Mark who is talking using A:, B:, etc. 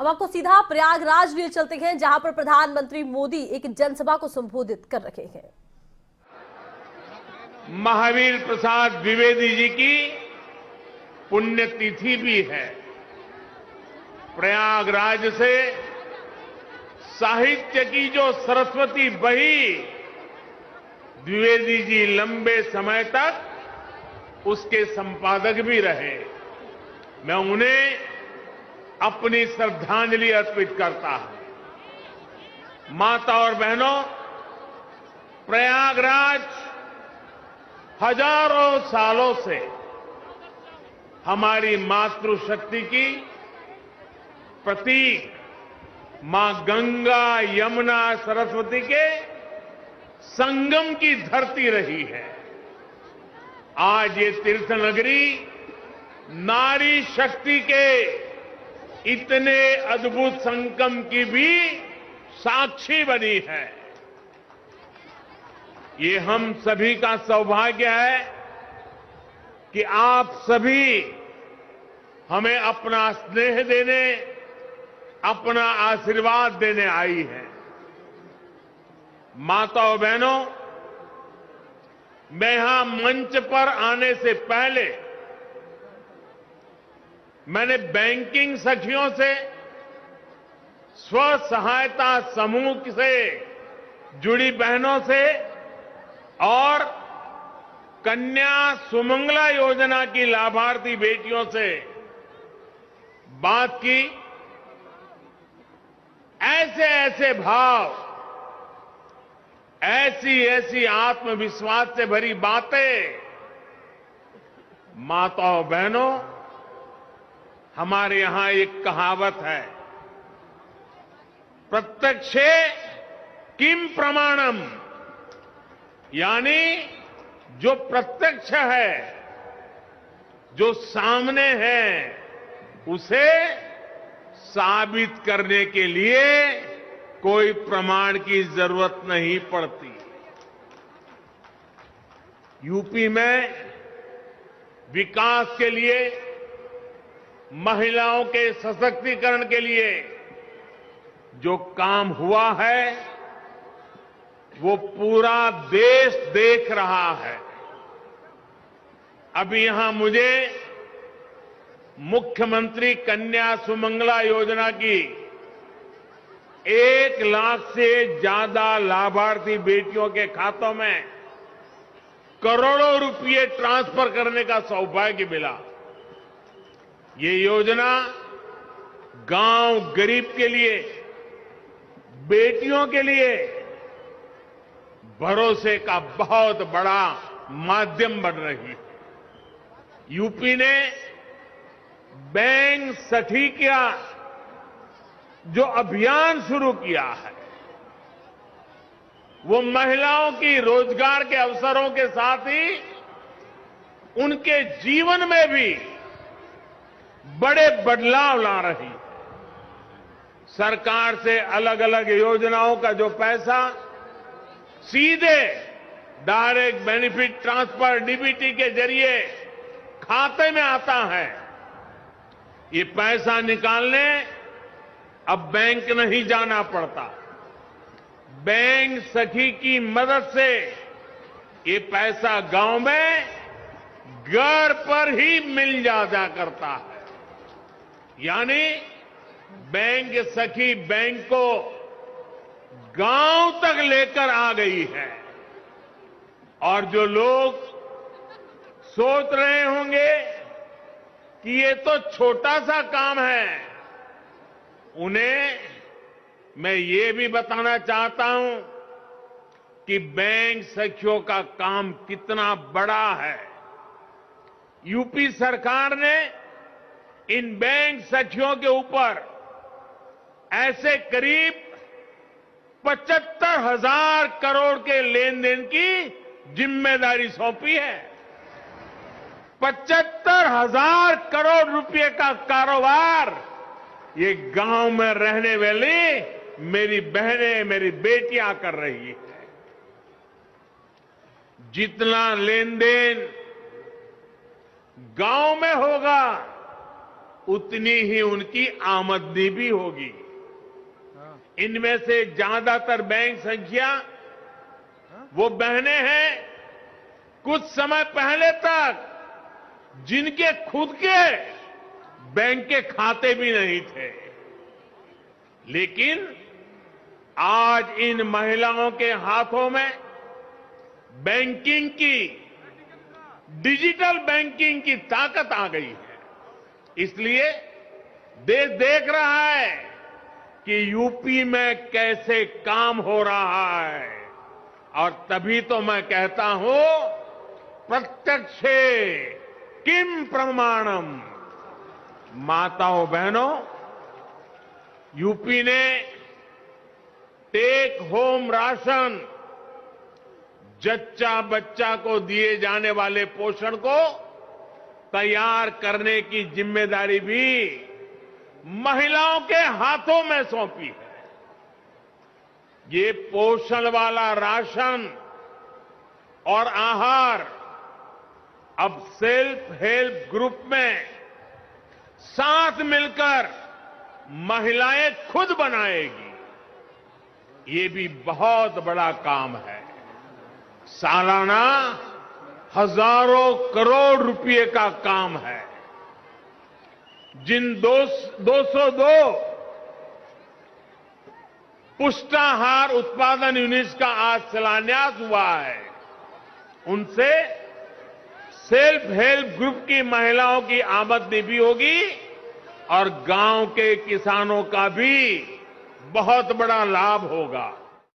A: अब आपको सीधा प्रयागराज लिए चलते हैं, जहां पर प्रधानमंत्री मोदी एक जनसभा को संबोधित कर रहे हैं।
B: महावीर प्रसाद द्विवेदी जी की पुण्यतिथि भी है। प्रयागराज से साहित्य की जो सरस्वती बही, द्विवेदी जी लंबे समय तक उसके संपादक भी रहे। मैं उन्हें अपनी श्रद्धांजलि अर्पित करता हूं। माता और बहनों, प्रयागराज हजारों सालों से हमारी मातृशक्ति की प्रतीक मां गंगा, यमुना, सरस्वती के संगम की धरती रही है। आज ये तीर्थ नगरी नारी शक्ति के इतने अद्भुत संगम की भी साक्षी बनी है। ये हम सभी का सौभाग्य है कि आप सभी हमें अपना स्नेह देने, अपना आशीर्वाद देने आई हैं। माताओं बहनों, मैं यहां मंच पर आने से पहले मैंने बैंकिंग सखियों से, स्व सहायता समूह से जुड़ी बहनों से और कन्या सुमंगला योजना की लाभार्थी बेटियों से बात की। ऐसे ऐसे भाव, ऐसी ऐसी आत्मविश्वास से भरी बातें, माताओं बहनों, हमारे यहां एक कहावत है, प्रत्यक्षे किम प्रमाणम, यानी जो प्रत्यक्ष है, जो सामने है, उसे साबित करने के लिए कोई प्रमाण की जरूरत नहीं पड़ती। यूपी में विकास के लिए, महिलाओं के सशक्तिकरण के लिए जो काम हुआ है, वो पूरा देश देख रहा है। अभी यहां मुझे मुख्यमंत्री कन्या सुमंगला योजना की 1 लाख से ज्यादा लाभार्थी बेटियों के खातों में करोड़ों रुपए ट्रांसफर करने का सौभाग्य मिला। ये योजना गांव गरीब के लिए, बेटियों के लिए भरोसे का बहुत बड़ा माध्यम बन रही है। यूपी ने बैंक सखी का जो अभियान शुरू किया है, वो महिलाओं की रोजगार के अवसरों के साथ ही उनके जीवन में भी बड़े बदलाव ला रही है। सरकार से अलग अलग योजनाओं का जो पैसा सीधे डायरेक्ट बेनिफिट ट्रांसफर डीबीटी के जरिए खाते में आता है, ये पैसा निकालने अब बैंक नहीं जाना पड़ता। बैंक सखी की मदद से ये पैसा गांव में घर पर ही मिल जा करता है। यानी बैंक सखी बैंक को गांव तक लेकर आ गई है। और जो लोग सोच रहे होंगे कि ये तो छोटा सा काम है, उन्हें मैं ये भी बताना चाहता हूं कि बैंक सखियों का काम कितना बड़ा है। यूपी सरकार ने इन बैंक सखियों के ऊपर ऐसे करीब 75,000 करोड़ के लेन देन की जिम्मेदारी सौंपी है। 75,000 करोड़ रुपए का कारोबार ये गांव में रहने वाली मेरी बहनें, मेरी बेटियां कर रही है। जितना लेन देन गांव में होगा, उतनी ही उनकी आमदनी भी होगी। इनमें से ज्यादातर बैंक संख्या वो बहनें हैं कुछ समय पहले तक जिनके खुद के बैंक के खाते भी नहीं थे, लेकिन आज इन महिलाओं के हाथों में बैंकिंग की, डिजिटल बैंकिंग की ताकत आ गई है। इसलिए देश देख रहा है कि यूपी में कैसे काम हो रहा है, और तभी तो मैं कहता हूं प्रत्यक्षे किम प्रमाणम। माताओं बहनों, यूपी ने टेक होम राशन, जच्चा बच्चा को दिए जाने वाले पोषण को तैयार करने की जिम्मेदारी भी महिलाओं के हाथों में सौंपी है। ये पोषण वाला राशन और आहार अब सेल्फ हेल्प ग्रुप में साथ मिलकर महिलाएं खुद बनाएगी। ये भी बहुत बड़ा काम है। सालाना हजारों करोड़ रुपए का काम है। जिन 202 पुष्टाहार उत्पादन यूनिट्स का आज शिलान्यास हुआ है, उनसे सेल्फ हेल्प ग्रुप की महिलाओं की आमदनी भी होगी और गांव के किसानों का भी बहुत बड़ा लाभ होगा।